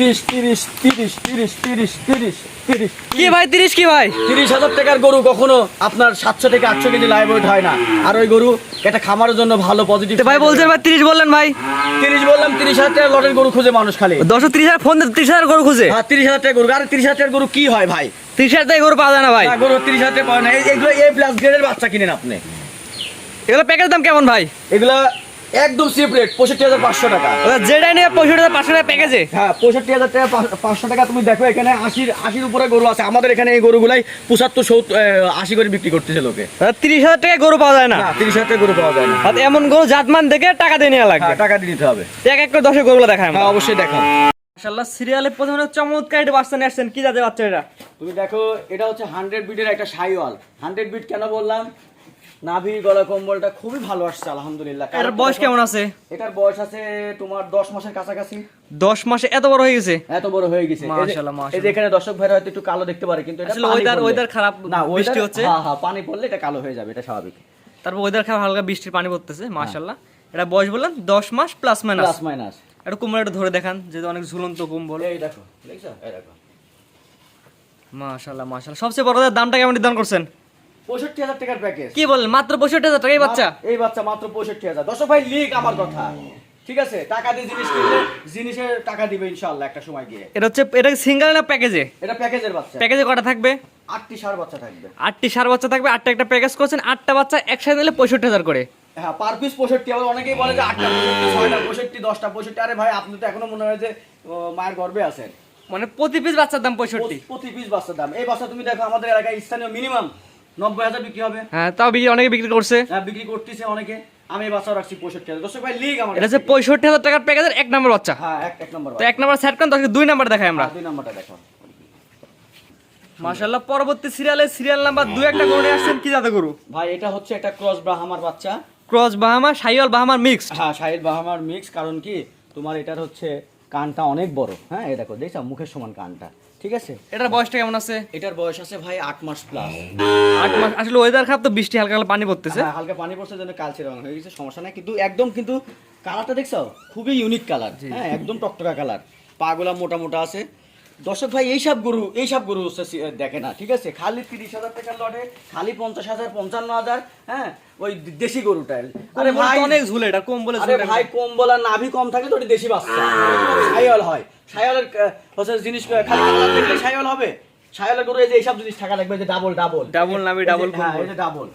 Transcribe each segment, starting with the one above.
30 কি ভাই 30 কি ভাই 30,000 টাকার গরু কখনো আপনার 700 থেকে 800 কেজি লাইভ ওয়েট হয় না। আর ওই গরু একটা খামারের জন্য ভালো পজিটিভ। তো ভাই বলছেন ভাই 30 বললেন ভাই 30 বললাম। 30,000 টাকার লটের গরু খুঁজে মানুষ খালি 10-30 ফোন 30,000 গরু খুঁজে। হ্যাঁ 30,000 টাকা গরু। আর 30,000 টাকার গরু কি হয় ভাই? 30,000 টাকা গরু পাওয়া যায় না ভাই। না, গরু 30,000 টাকা পায় না। এগুলো এ প্লাস গ্রেডের বাচ্চা কিনেন আপনি। এগুলো প্যাকেজ দাম কেমন ভাই? এগুলা একদম চিপ রেট 65,500 টাকা। যেটাই নিয়ে 65,500 টাকা প্যাকেজে। হ্যাঁ 65,000 টাকা 500 টাকা। তুমি দেখো এখানে 80 উপরে গরু আছে আমাদের এখানে। এই গরুগুলাই 75, 70, 80 করে বিক্রি করতেছে লোকে। 30,000 টাকা গরু পাওয়া যায় না। 30,000 টাকা গরু পাওয়া যায় না। আর এমন গরু জাতমান দেখে টাকা দিয়ে নেওয়া লাগবে। টাকা দিয়ে দিতে হবে। এক এক করে 10 গরুগুলো দেখায় আমরা। হ্যাঁ অবশ্যই দেখো। মাশাআল্লাহ সিরিয়ালে প্রথমে চমৎকার একটা বাচ্চা নিয়ে আসছেন। কি জাতের বাচ্চা এটা? তুমি দেখো এটা হচ্ছে 100 বিটের একটা শাইওয়াল। 100 বিট কেন বললাম? নাভি গলা কম্বলটা খুবই ভালো আসছে আলহামদুলিল্লাহ। এর বয়স কেমন আছে? এটার বয়স আছে তোমার 10 মাসের কাছাকাছি। 10 মাসে এত বড় হয়ে গেছে? এত বড় হয়ে গেছে। মাশাআল্লাহ মাশাআল্লাহ। এই যে এখানে দর্শক ভাইরা হয়তো একটু কালো দেখতে পারে, কিন্তু এটা আসলে ওয়েদার খারাপ, না বৃষ্টি হচ্ছে। হ্যাঁ পানি পড়লে এটা কালো হয়ে যাবে, এটা স্বাভাবিক। তারপর ওয়েদার খারাপ, হালকা বৃষ্টির পানি পড়তেছে। মাশাআল্লাহ। এটা বয়স বললেন 10 মাস প্লাস মাইনাস। এটা কুমড়াটা ধরে দেখান, যেহেতু অনেক ঝুলন্ত কুমড়। এই দেখো, দেখছো? এই দেখো। মাশাআল্লাহ মাশাআল্লাহ। সবচেয়ে বড় দামটা কেমন নির্ধারণ করছেন? 65,000 টাকার প্যাকেজ। কি বলেন, মাত্র 65,000 টাকা এই বাচ্চা? এই বাচ্চা মাত্র 65,000। দর্শক ভাই লিখ আমার কথা, ঠিক আছে? টাকা দিয়ে জিনিস কিনলে জিনিসের টাকা দিবে ইনশাআল্লাহ একটা সময় গিয়ে। এটা সিঙ্গেল না প্যাকেজে? এটা প্যাকেজের বাচ্চা। প্যাকেজে কটা থাকবে? 8টি ষাঁড় বাচ্চা থাকবে। 8টি ষাঁড় বাচ্চা থাকবে। 8টা একটা প্যাকেজ করছেন। 8টা বাচ্চা একসাথে নিলে 65,000 করে। হ্যাঁ পার পিস 65। আবার অনেকেই বলে যে 8টা 65, 6টা 65, 10টা 65। আরে ভাই আপনি তো এখনো মনে হয় যে মায়ের গর্ভে আছেন। মানে প্রতি পিস বাচ্চার দাম 65? প্রতি পিস বাচ্চার দাম। এই বাচ্চা তুমি দেখো আমাদের এলাকায় স্থানীয় মিনিমাম 90,000 বিক্রি হবে। হ্যাঁ তাও অনেকে বিক্রি করছে। হ্যাঁ বিক্রি করতেছে অনেকে। আমি এই বাচ্চা রাখছি 65,000। দর্শক ভাই লিখ আমার। এটা হচ্ছে 65,000 টাকার প্যাকেজের 1 নম্বর বাচ্চা। হ্যাঁ এক নম্বর তো 1 নম্বর সেট করেন, 2 নম্বর দেখাই আমরা। 2 নম্বরটা দেখো। মাশাআল্লাহ। পরবর্তী সিরিয়াল নাম্বার 2 একটা গরু নিয়ে আসছেন। কি জাতের গরু ভাই? এটা হচ্ছে একটা ক্রস ব্রাহ্মার বাচ্চা। ক্রস বাহামা, শাহিওয়াল বাহামার মিক্স। হ্যাঁ শাহিল বাহামার মিক্স। কারণ কি তোমার এটার হচ্ছে কানটা অনেক বড়। হ্যাঁ এই দেখো, দেখছো মুখের সমান কানটা, ঠিক আছে? এটার বয়সটা কেমন আছে? এটার বয়স আছে ভাই 8 মাস প্লাস। 8 মাস। আসলে ওয়েদার খারাপ তো, বৃষ্টি হালকা হালকা পানি পড়তেছে। হ্যাঁ হালকা পানি পড়ছে জন্য কালচে রং হয়ে গেছে, সমস্যা নাই। কিন্তু একদম কিন্তু কালারটা দেখছো খুবই ইউনিক কালার। হ্যাঁ একদম টকটকা কালার। পাগুলা মোটা মোটা আছে। দর্শক ভাই এইসব গরু দেখে না, ঠিক আছে? খালি 30,000 টাকার লটে খালি 50,000, 55,000। হ্যাঁ ওই দেশি গরুটা। আরে ভাই অনেক ঝুলে, এটা কম বলে আরে ভাই কম্বল আর নাভি কম থাকলে তো ওটা দেশি বাচ্চা। শাইওয়াল হয়। শাইওয়ালের হচ্ছে জিনিস খালি কালার দেখলে শাইওয়াল হবে। শাইওয়ালের গরু এই যে এইসব জিনিস থাকা লাগবে, যে ডাবল নাভি, ডাবল হ্যাঁ কম্বল। এটা ডাবল।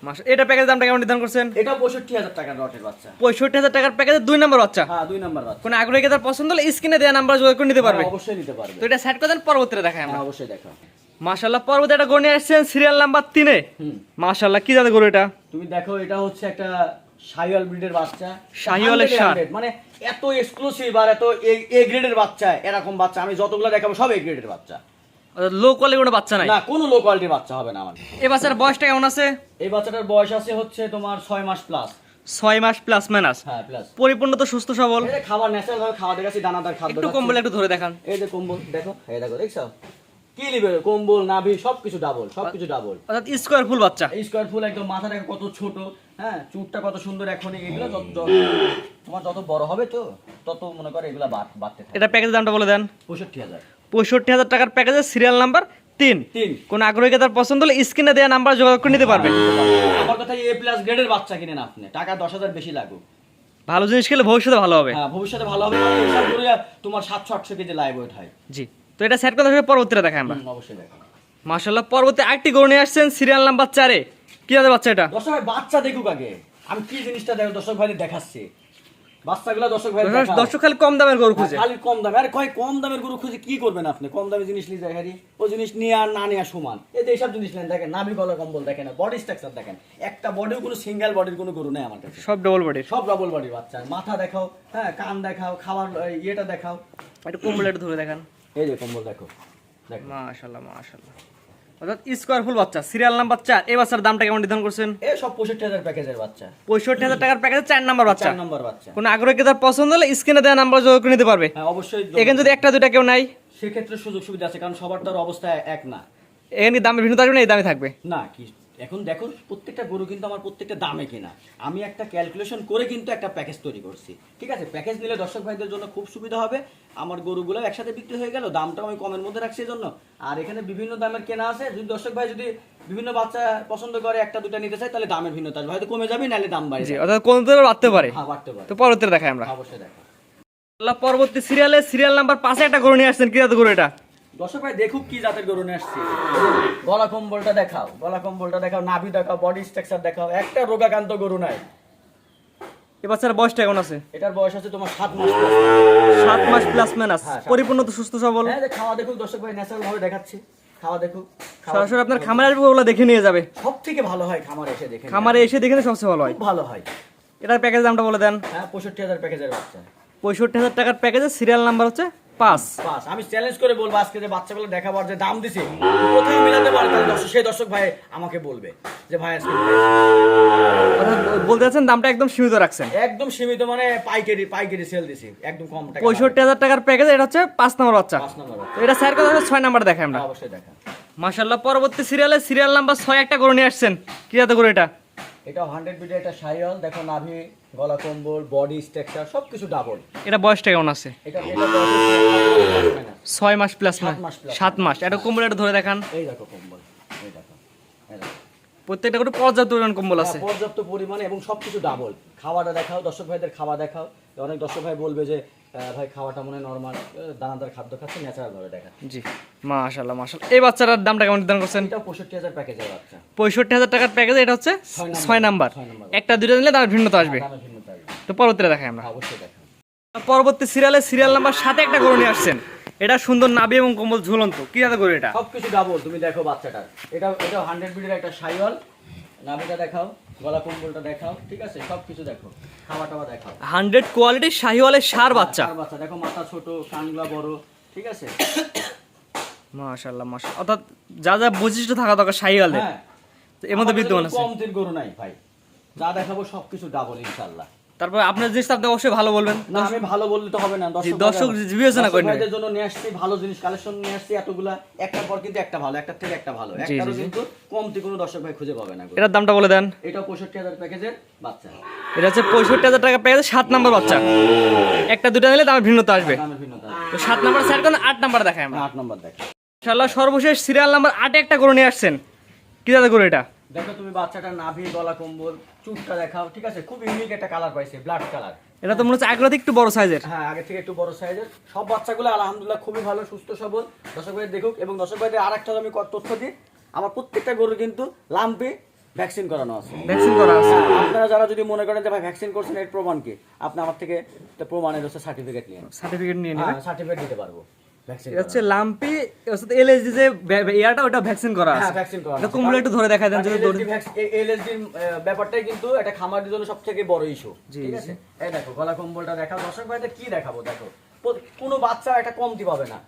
মাশাআল্লাহ। এটা প্যাকেজ দামটা কেমন নির্ধারণ করছেন? এটা 65,000 টাকার লটের বাচ্চা। 65,000 টাকার প্যাকেজে 2 নম্বর বাচ্চা। হ্যাঁ 2 নম্বর বাচ্চা। কোন আগ্রহী তার পছন্দ হলে স্ক্রিনে দেওয়া নাম্বার যোগাযোগ করে নিতে পারবে। অবশ্যই নিতে পারবে। তো এটা সেট করে দেন, পরবর্তীতে দেখাই আমরা। হ্যাঁ অবশ্যই দেখো। মাশাআল্লাহ। পরবর্তী একটা গরু নিয়ে আসছেন সিরিয়াল নাম্বার 3 এ। মাশাআল্লাহ। কি জাতের গরু এটা? তুমি দেখো এটা হচ্ছে একটা শাহিওয়াল ব্রিডের বাচ্চা। শাহিওয়ালের ষাঁড়। মানে এত এক্সক্লুসিভ আর এত এ গ্রেডের বাচ্চা। এরকম বাচ্চা আমি যতগুলো দেখাবো সব এ গ্রেডের বাচ্চা। লো কোয়ালিটির কোনো বাচ্চা নাই? না কোনো লো কোয়ালিটির বাচ্চা হবে না আমার। এই বাচ্চার বয়সটা কেমন আছে? এই বাচ্চাটার বয়স আছে হচ্ছে তোমার 6 মাস প্লাস। 6 মাস প্লাস মাইনাস। হ্যাঁ প্লাস। পরিপূর্ণ তো সুস্থ সবল। এটা খাবার ন্যাচারাল ভাবে খাওয়া দেখাচ্ছি, দানাদার খাদ্য। একটু কম্বল একটু ধরে দেখান। এই যে কম্বল দেখো, এই দেখো, দেখছো কি লিবে? কম্বল নাভি সবকিছু ডাবল, সবকিছু ডাবল। অর্থাৎ স্কয়ার ফুল বাচ্চা। এই স্কয়ার ফুল একদম। মাথা দেখো কত ছোট। হ্যাঁ চুটটা কত সুন্দর। এখন এগুলো তোমার যত বড় হবে তো তত মনে করে এগুলা বাড়তে থাকে। এটা প্যাকেজের দামটা বলে দেন। 65,000। 65,000 টাকার প্যাকেজের সিরিয়াল নাম্বার 3। কোন আগ্রহী তার পছন্দ হলে স্ক্রিনে দেওয়া নাম্বার যোগাযোগ করে নিতে পারবে। আমার কথা এ প্লাস গ্রেডের বাচ্চা কিনেন আপনি, টাকা 10,000 বেশি লাগুক। ভালো জিনিস খেলে ভবিষ্যতে ভালো হবে। হ্যাঁ ভবিষ্যতে ভালো হবে। এইসব গরু তোমার 700-800 কেজি লাইভ ওয়েট হয়। জি। তো এটা সেট করে দেখাবো, পরবর্তীতে দেখাই আমরা। অবশ্যই দেখো। মাশাআল্লাহ। পরবর্তী আরেকটি গরু নিয়ে আসছেন সিরিয়াল নাম্বার 4 এ। কি জাতের বাচ্চা এটা? দর্শক ভাই বাচ্চা দেখুক আগে, আমি কি জিনিসটা দেখো দর্শক ভাই দেখাচ্ছি। বাচ্চাগুলো দর্শক ভাই দর্শক খালি কম দামের গরু খুঁজে। খালি কম দামে। আরে কম দামের গরু খুঁজে কি করবেন আপনি? কম দামে জিনিস নিয়ে যায় হারি। ও জিনিস নিয়ে আর না নেওয়া সমান। এই যে এইসব জিনিস নেন, দেখেন নাভি গলা কম্বল দেখেন, বডি স্ট্রাকচার দেখেন। একটা বডিও কোনো সিঙ্গেল বডির কোনো গরু নেই আমার কাছে। সব ডবল বডির। সব ডাবল বডির বাচ্চা। মাথা দেখাও, হ্যাঁ কান দেখাও, খাবার ইয়েটা দেখাও। একটু কম্বল একটু ধরে দেখান। এই যে কম্বল দেখো, দেখো। মাশাআল্লাহ মাশাআল্লাহ। অর্থাৎ স্কয়ার ফুল বাচ্চা সিরিয়াল নাম্বার 4। এই বাচ্চার দামটা কেমন নির্ধারণ করছেন? এই সব 65,000 প্যাকেজের বাচ্চা। 65,000 টাকার প্যাকেজে 4 নাম্বার বাচ্চা। 4 নম্বর বাচ্চা। কোন আগ্রহী তার পছন্দ হলে স্ক্রিনে দেওয়া নাম্বার যোগাযোগ করে নিতে পারবে। হ্যাঁ অবশ্যই। এখানে যদি একটা দুইটা কেউ নাই সেক্ষেত্রে সুযোগ সুবিধা আছে, কারণ সবার তো আর অবস্থা এক না। এখানে দামের ভিন্নতা থাকবে না, এই দামে থাকবে। না কি এখন দেখুন প্রত্যেকটা গরু কিন্তু আমার প্রত্যেকটা দামে কেনা, আমি একটা ক্যালকুলেশন করে কিন্তু একটা প্যাকেজ তৈরি করছি, ঠিক আছে? প্যাকেজ নিলে দর্শক ভাইদের জন্য খুব সুবিধা হবে, আমার গরুগুলো একসাথে বিক্রি হয়ে গেল, দামটাও আমি কমের মধ্যে রাখছি এই জন্য। আর এখানে বিভিন্ন দামের কেনা আছে, যদি দর্শক ভাই যদি বিভিন্ন বাচ্চা পছন্দ করে একটা দুটা নিতে চায় তাহলে দামের ভিন্নতা আসবে, হয়তো কমে যাবে নাহলে দাম বাড়বে। জি, অর্থাৎ কোন বাড়তে পারে। হ্যাঁ, বাড়তে পারে। তো পরবর্তীতে দেখাই আমরা। অবশ্যই দেখা। আল্লাহ, পরবর্তী সিরিয়াল নাম্বার 5 একটা গরু নিয়ে আসছেন, কি জাতের গরু এটা? দর্শক ভাই দেখুক কি জাতের গরু নিয়ে আসছি। গলা কম্বলটা দেখাও, গলা কম্বলটা দেখাও, নাভি দেখাও, বডি স্ট্রাকচার দেখাও, একটা রোগাক্রান্ত গরু নাই। এই বাচ্চার বয়সটা কেমন আছে? এটার বয়স আছে তোমার 7 মাস। 7 মাস প্লাস মাইনাস, হ্যাঁ, পরিপূর্ণ তো সুস্থ সবল। হ্যাঁ, যে খাওয়া দেখুক দর্শক ভাই, ন্যাচারাল ভাবে দেখাচ্ছি, খাওয়া দেখুক। সরাসরি আপনার খামারে আসবে, ওগুলো দেখে নিয়ে যাবে। সব থেকে ভালো হয় খামারে এসে দেখে, খামারে এসে দেখে নিলে সবচেয়ে ভালো হয়। খুব ভালো হয়। এটার প্যাকেজ দামটা বলে দেন। হ্যাঁ, 65,000 প্যাকেজের বাচ্চা। 65,000 টাকার প্যাকেজে সিরিয়াল নাম্বার হচ্ছে 5। বাস আমি চ্যালেঞ্জ করে বলবো আজকে যে বাচ্চাগুলো দেখাবার যে দাম দিছি কোথাও মিলাতে পারে তাহলে সেই দর্শক ভাই আমাকে বলবে যে ভাই আজকে অর্থাৎ বলতে চাচ্ছেন দামটা একদম সীমিত রাখছেন। একদম সীমিত, মানে পাইকারি সেল দিছি একদম কম টাকা। 65,000 টাকার প্যাকেজ, এটা হচ্ছে 5 নম্বর বাচ্চা। 5 নম্বর বাচ্চা। তো এটা স্যার কথা 6 নাম্বার দেখাই আমরা। অবশ্যই দেখা। মাশাআল্লাহ, পরবর্তী সিরিয়াল নাম্বার 6 একটা গরু নিয়ে আসছেন, কি জাতের গরু এটা? এটা 100 বিডে, এটা শাইওয়াল, দেখো নাভি, গলা কম্বল, বডি স্ট্রাকচার সবকিছু ডাবল। এটা বয়সটা কেমন আছে? এটা বয়স 6 মাস প্লাস না 7 মাস plus। 7 মাস। এটা কম্বল এটা ধরে দেখান। এই দেখো কম্বল, এই দেখো, এই দেখো। প্রত্যেকটা গরু পর্যাপ্ত পরিমাণ কম্বল আছে। হ্যাঁ, পর্যাপ্ত পরিমাণে এবং সবকিছু ডাবল। খাওয়াটা দেখাও দর্শক ভাইদের, খাওয়া দেখাও। অনেক দর্শক ভাই বলবে যে ভাই খাওয়াটা মনে নরমাল, দানাদার খাদ্য খাচ্ছে, ন্যাচারাল ভাবে দেখা। জি, মাশাআল্লাহ মাশাআল্লাহ। এই বাচ্চাটার দামটা কেমন নির্ধারণ করছেন? এটা 65,000 প্যাকেজের বাচ্চা। 65,000 টাকার প্যাকেজ, এটা হচ্ছে 6 নাম্বার। 6 নাম্বার। একটা দুইটা নিলে তার ভিন্নতা আসবে। দামের ভিন্নতা আসবে। তো পরবর্তীতে দেখাই আমরা। অবশ্যই দেখা। পরবর্তী সিরিয়াল নাম্বার 7 একটা গরু নিয়ে আসছেন, এটা সুন্দর নাভি এবং কম্বল ঝুলন্ত, কি জাতের গরু এটা? সবকিছু ডাবল, তুমি দেখো বাচ্চাটার। এটা 100 বিডের একটা শাইওয়াল, নাভিটা দেখাও, গলা কম্বলটা দেখাও, ঠিক আছে? সবকিছু দেখো, খাওয়া টাওয়া দেখাও। 100 কোয়ালিটির শাহিওয়ালের সার বাচ্চা। আর বাচ্চা দেখো, মাথা ছোট, কানগুলা বড়, ঠিক আছে? মাশাআল্লাহ মাশাআল্লাহ, অর্থাৎ যা যা বৈশিষ্ট্য থাকা দরকার শাহিওয়ালের, হ্যাঁ, এর মধ্যে বিদ্যমান আছে। কম তির গরু নাই ভাই, যা দেখাবো সবকিছু ডাবল ইনশাআল্লাহ। তারপর আপনার জিনিস আপনি অবশ্যই ভালো বলবেন। না, আমি ভালো বললে তো হবে না, দর্শক বিবেচনা করে নেবে। ভাইদের জন্য নিয়ে আসছি ভালো জিনিস, কালেকশন নিয়ে আসছি এতগুলা, একটার পর কিন্তু একটা ভালো, একটার থেকে একটা ভালো, একটারও কিন্তু কমতি কোনো দর্শক ভাই খুঁজে পাবে না। এটার দামটা বলে দেন। এটা 65,000 প্যাকেজের বাচ্চা। এটা হচ্ছে 65,000 টাকা প্যাকেজে 7 নাম্বার বাচ্চা। একটা দুটো নিলে দামের ভিন্নতা আসবে। দামের ভিন্নতা। তো 7 নাম্বার স্যার কোন 8 নাম্বার দেখাই আমরা। 8 নম্বর দেখো। ইনশাআল্লাহ সর্বশেষ সিরিয়াল নাম্বার 8 একটা গরু নিয়ে আসছেন, কি জাতের গরু এটা? দেখো তুমি বাচ্চাটার নাভি, গলা কম্বল, চুটটা দেখাও, ঠিক আছে? খুব ইউনিক একটা কালার পাইছে, ব্লাড কালার। এটা তো মনে হচ্ছে আগ্রহ একটু বড় সাইজের। হ্যাঁ, আগে থেকে একটু বড় সাইজের। সব বাচ্চাগুলো আলহামদুলিল্লাহ খুবই ভালো, সুস্থ সবল। দর্শক ভাই দেখুক, এবং দর্শক ভাইদের আরেকটা আমি তথ্য দিই, আমার প্রত্যেকটা গরু কিন্তু লাম্পি ভ্যাকসিন করানো আছে। ভ্যাকসিন করা আছে। আপনারা যারা যদি মনে করেন যে ভাই ভ্যাকসিন করছেন, এর প্রমাণ কি? আপনি আমার থেকে একটা প্রমাণের হচ্ছে সার্টিফিকেট নিয়ে, সার্টিফিকেট নিয়ে নেবেন। সার্টিফিকেট দিতে পারবো ভ্যাকসিন। এটা হচ্ছে লাম্পি, সাথে এলএসডি যে ইয়াটা ওটা ভ্যাকসিন করা আছে। হ্যাঁ, ভ্যাকসিন করানো এটা আছে। কম্বল একটু ধরে দেখায় দেন যদি দৌড়। এলএসডি ব্যাপারটাই কিন্তু এটা খামারের জন্য সবথেকে বড় ইস্যু, ঠিক আছে? এই দেখো গলা কম্বলটা দেখাও দর্শক ভাইদের, কি দেখাবো দেখো, কোনো বাচ্চা একটা কমতি পাবে না।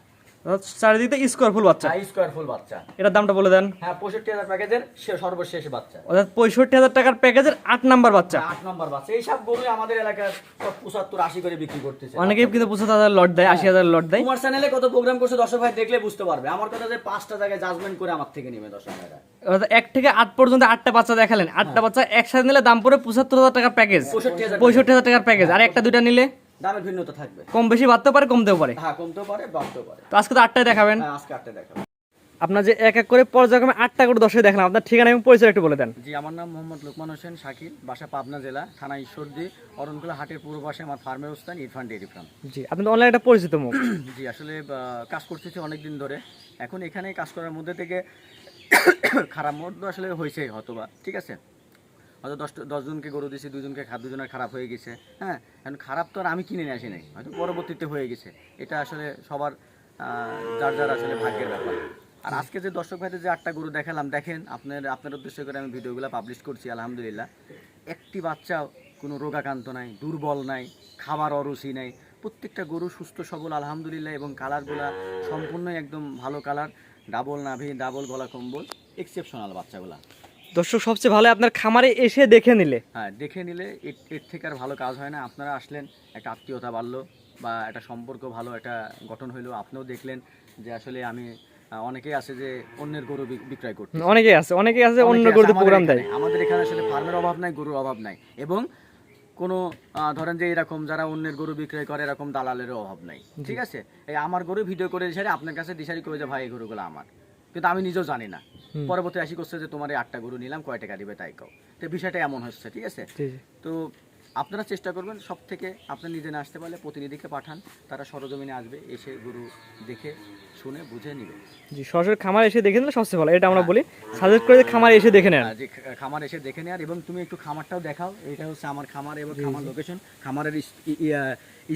চারিদিকে স্কোয়ার ফুল বাচ্চা। স্কোয়ার ফুল বাচ্চা। এটার দামটা বলে দেন। হ্যাঁ, 65,000 প্যাকেজের সর্বশেষ বাচ্চা। অর্থাৎ 65,000 টাকার প্যাকেজের 8 নাম্বার বাচ্চা। 8 নম্বর বাচ্চা। এইসব গরু আমাদের এলাকার সব 75-80 করে বিক্রি করতেছে। অনেকেই কিন্তু 75,000 লট দেয়, 80,000 লট দেয়। তোমার চ্যানেলে কত প্রোগ্রাম করছে দর্শক ভাই দেখলে বুঝতে পারবে। আমার কথা যে 5টা জায়গায় জাজমেন্ট করে আমার থেকে নেবে দর্শক ভাইরা। অর্থাৎ 1 থেকে 8 পর্যন্ত 8টা বাচ্চা দেখালেন, 8টা বাচ্চা একসাথে নিলে দাম পড়ে 75,000 টাকার প্যাকেজ। 65,000 টাকার প্যাকেজ। আর একটা দুইটা নিলে দামের ভিন্নতা থাকবে, কম বেশি বাড়তেও পারে, কমতেও পারে। হ্যাঁ, কমতেও পারে, বাড়তেও পারে। তো আজকে তো 8টাই দেখাবেন। হ্যাঁ, আজকে 8টা দেখাবো। আপনার যে এক এক করে পর্যায়ক্রমে 8টা করে দর্শক দেখলাম, আপনার ঠিকানা এবং পরিচয় একটু বলে দেন। জি, আমার নাম মোহাম্মদ লোকমান হোসেন শাকিল, বাসা পাবনা জেলা, থানা ঈশ্বরদী, অরণকুলা হাটের পূর্ব পাশে আমার ফার্মের অবস্থান, ইরফান ডেইরি ফার্ম। জি, আপনি তো অনলাইনে একটা পরিচিত মুখ। জি, আসলে কাজ করতেছি অনেক দিন ধরে। এখন এখানে কাজ করার মধ্যে থেকে খারাপ মুহূর্ত আসলে হয়েছে হয়তোবা, ঠিক আছে? হয়তো 10 জনকে গরু দিয়েছি, 2 জনকে দুজনের খারাপ হয়ে গেছে। হ্যাঁ, এখন খারাপ তো আর আমি কিনে নিয়ে আসি নাই, হয়তো পরবর্তীতে হয়ে গেছে। এটা আসলে সবার যার যার আসলে ভাগ্যের ব্যাপার। আর আজকে যে দর্শক ভাইদের যে 8টা গরু দেখালাম, দেখেন আপনার উদ্দেশ্য করে আমি ভিডিওগুলো পাবলিশ করছি। আলহামদুলিল্লাহ একটি বাচ্চা কোনো রোগাক্রান্ত নাই, দুর্বল নাই, খাবার অরুচি নাই, প্রত্যেকটা গরু সুস্থ সবল আলহামদুলিল্লাহ। এবং কালারগুলা সম্পূর্ণই একদম ভালো কালার, ডাবল নাভি, ডাবল গলা কম্বল, এক্সেপশনাল বাচ্চাগুলা। দর্শক সবচেয়ে ভালো আপনার খামারে এসে দেখে নিলে। হ্যাঁ, দেখে নিলে এর থেকে আর ভালো কাজ হয় না। আপনারা আসলেন, একটা আত্মীয়তা বাড়লো বা একটা সম্পর্ক ভালো একটা গঠন হইলো। আপনিও দেখলেন যে আসলে আমি অনেকেই আছে যে অন্যের গরু বিক্রয় করতে অনেকেই আছে অন্য গরুতে প্রোগ্রাম দেয়। আমাদের এখানে আসলে ফার্মের অভাব নাই, গরুর অভাব নাই, এবং কোনো ধরেন যে এরকম যারা অন্যের গরু বিক্রয় করে এরকম দালালেরও অভাব নাই। ঠিক আছে, এই আমার গরু ভিডিও করে দিশারি আপনার কাছে দিশারি করে যে ভাই এই গরুগুলো আমার, কিন্তু আমি নিজেও জানি না। পরবর্তী আসি করছে যে তোমার এই 8টা গরু নিলাম, কয় টাকা দিবে তাই কও। তো বিষয়টা এমন হচ্ছে। ঠিক আছে, তো আপনারা চেষ্টা করবেন সব থেকে, আপনি নিজে না আসতে পারলে প্রতিনিধিকে পাঠান, তারা সরজমিনে আসবে, এসে গরু দেখে শুনে বুঝে নিবে। জি, সরাসরি খামার এসে দেখে নিলে সবচেয়ে ভালো, এটা আমরা বলি, সাজেস্ট করে যে খামারে এসে দেখে নেন। যে খামার এসে দেখে নেয়ার, এবং তুমি একটু খামারটাও দেখাও। এটা হচ্ছে আমার খামার এবং খামার লোকেশন। খামারের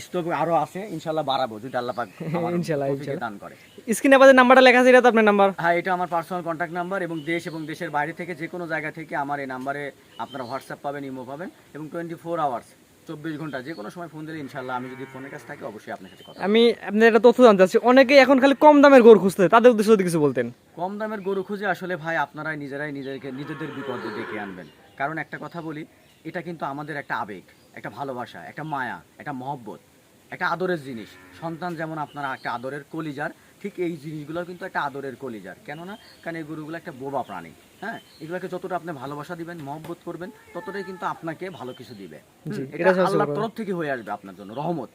স্টক আরো আছে, ইনশাআল্লাহ বাড়াবো যদি আল্লাহ পাক আমার তৌফিক দান করে। স্ক্রিনে আপনাদের নাম্বারটা লেখা আছে, এটা তো আপনার নাম্বার? হ্যাঁ, এটা আমার পার্সোনাল কন্ট্যাক্ট নাম্বার, এবং দেশ এবং দেশের বাইরে থেকে যে কোনো জায়গা থেকে আমার এই নাম্বারে আপনারা হোয়াটসঅ্যাপ পাবেন, ইমো পাবেন, এবং 24 আওয়ার্স 24 ঘন্টা যে কোনো সময় ফোন দিলে ইনশাআল্লাহ আমি যদি ফোনের কাছে থাকি অবশ্যই আপনার সাথে কথা। আমি আপনার একটা তথ্য জানতে চাচ্ছি, অনেকে এখন খালি কম দামের গরু খুঁজতে, তাদের উদ্দেশ্যে যদি কিছু বলতেন। কম দামের গরু খুঁজে আসলে ভাই আপনারাই নিজেরাই নিজেদের বিপদে ডেকে আনবেন। কারণ একটা কথা বলি, এটা কিন্তু আমাদের একটা আবেগ, একটা ভালোবাসা, একটা মায়া, একটা মহব্বত, একটা আদরের জিনিস। সন্তান যেমন আপনারা একটা আদরের কলিজার, ঠিক এই জিনিসগুলো কিন্তু একটা আদরের কলিজার। কেননা কারণ এই গরুগুলো একটা বোবা প্রাণী। হ্যাঁ, এগুলোকে যতটা আপনি ভালোবাসা দিবেন, মহব্বত করবেন, ততটাই কিন্তু আপনাকে ভালো কিছু দিবে। এটা আল্লাহর তরফ থেকে হয়ে আসবে আপনার জন্য রহমত।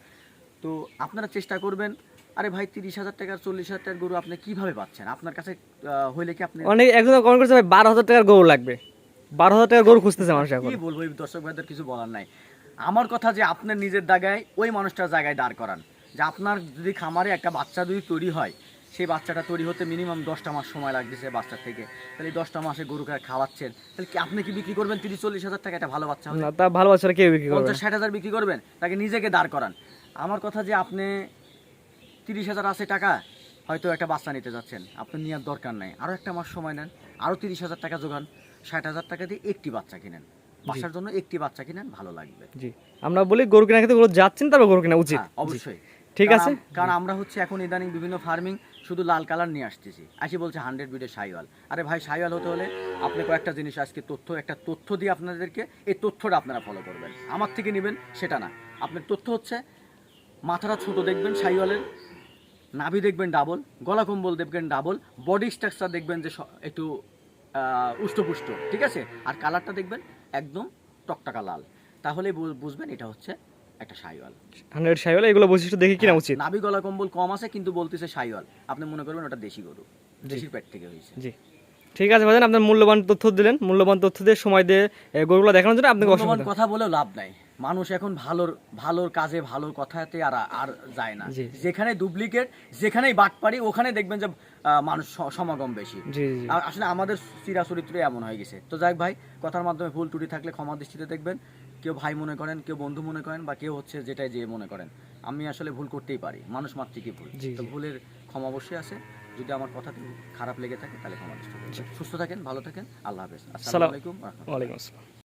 তো আপনারা চেষ্টা করবেন। আরে ভাই 30,000 টাকার 40,000 টাকার গরু আপনি কিভাবে পাচ্ছেন? আপনার কাছে হইলে কি আপনি অনেক একজন কমেন্ট করছে ভাই 12,000 টাকার গরু লাগবে, 12,000 টাকার গরু খুঁজতেছে মানুষ এখন। কি বলবো, এই দর্শক ভাইদের কিছু বলার নাই। আমার কথা যে আপনার নিজের জায়গায় ওই মানুষটার জায়গায় দাঁড় করান, যে আপনার যদি খামারে একটা বাচ্চা যদি তৈরি হয়, সেই বাচ্চাটা তৈরি হতে মিনিমাম 10টা মাস সময় লাগতেছে বাচ্চা থেকে, তাহলে এই 10টা মাসে গরুকে খাওয়াচ্ছেন, তাহলে কি আপনি কি বিক্রি করবেন 30-40,000 টাকা? একটা ভালো বাচ্চা হবে না, তা ভালো বাচ্চারা কেউ বিক্রি করবে না। 50-60,000 বিক্রি করবেন? তাকে নিজেকে দাঁড় করান। আমার কথা যে আপনি 30,000 আছে টাকা, হয়তো একটা বাচ্চা নিতে যাচ্ছেন, আপনি নেওয়ার দরকার নাই, আরও একটা মাস সময় নেন, আরও 30,000 টাকা জোগান, 60,000 টাকা দিয়ে একটি বাচ্চা কিনেন, বাসার জন্য একটি বাচ্চা কিনেন, ভালো লাগবে। জি, আমরা বলি গরু কেনার ক্ষেত্রে গরু যাচ্ছেন, তারপর গরু কেনা উচিত। অবশ্যই, ঠিক আছে। কারণ আমরা হচ্ছে এখন ইদানিং বিভিন্ন ফার্মিং শুধু লাল কালার নিয়ে আসতেছি, আসি বলছে 100 বিডের শাইওয়াল। আরে ভাই, শাইওয়াল হতে হলে আপনি কয়েকটা জিনিস আজকে একটা তথ্য দিয়ে আপনাদেরকে, এই তথ্যটা আপনারা ফলো করবেন, আমার থেকে নেবেন সেটা না। আপনার তথ্য হচ্ছে মাথাটা ছোট দেখবেন শাইওয়ালের, নাভি দেখবেন ডাবল, গলা কম্বল দেখবেন ডাবল, বডি স্ট্রাকচার দেখবেন যে একটু উষ্টপুষ্ট, ঠিক আছে, আর কালারটা দেখবেন একদম টকটকা লাল, তাহলে বুঝবেন এটা হচ্ছে একটা শাইওয়াল। 100 শাইওয়াল, এগুলো বৈশিষ্ট্য দেখে কিনা উচিত। নাভি গলা কম্বল কম আছে কিন্তু বলতেছে শাইওয়াল, আপনি মনে করবেন ওটা দেশি গরু, দেশির পেট থেকে হয়েছে। জি, ঠিক আছে ভাইজান, আপনার মূল্যবান তথ্য দিলেন, মূল্যবান তথ্য দিয়ে সময় দিয়ে গরুগুলো দেখানোর জন্য আপনাকে মূল্যবান অসংখ্য কথা বলেও লাভ নাই। মানুষ এখন ভালোর কাজে, ভালোর কথাতে আর যায় না। যেখানে ডুপ্লিকেট, যেখানেই বাটপারি, ওখানে দেখবেন যে মানুষ সমাগম বেশি। আসলে আমাদের চিরাচরিত্র এমন হয়ে গেছে। তো যাই ভাই, কথার মাধ্যমে ভুল ত্রুটি থাকলে ক্ষমা দৃষ্টিতে দেখবেন। কেউ ভাই মনে করেন, কেউ বন্ধু মনে করেন, বা কেউ হচ্ছে যেটাই যে মনে করেন। আমি আসলে ভুল করতেই পারি, মানুষ মাত্রই ভুল। তো ভুলের ক্ষমা অবশ্যই আছে। যদি আমার কথাতে খারাপ লেগে থাকে তাহলে ক্ষমা দৃষ্টিতে দেখবেন। সুস্থ থাকেন, ভালো থাকেন, আল্লাহ হাফেজ। আসসালামু আলাইকুম। ওয়ালাইকুম আসসালাম।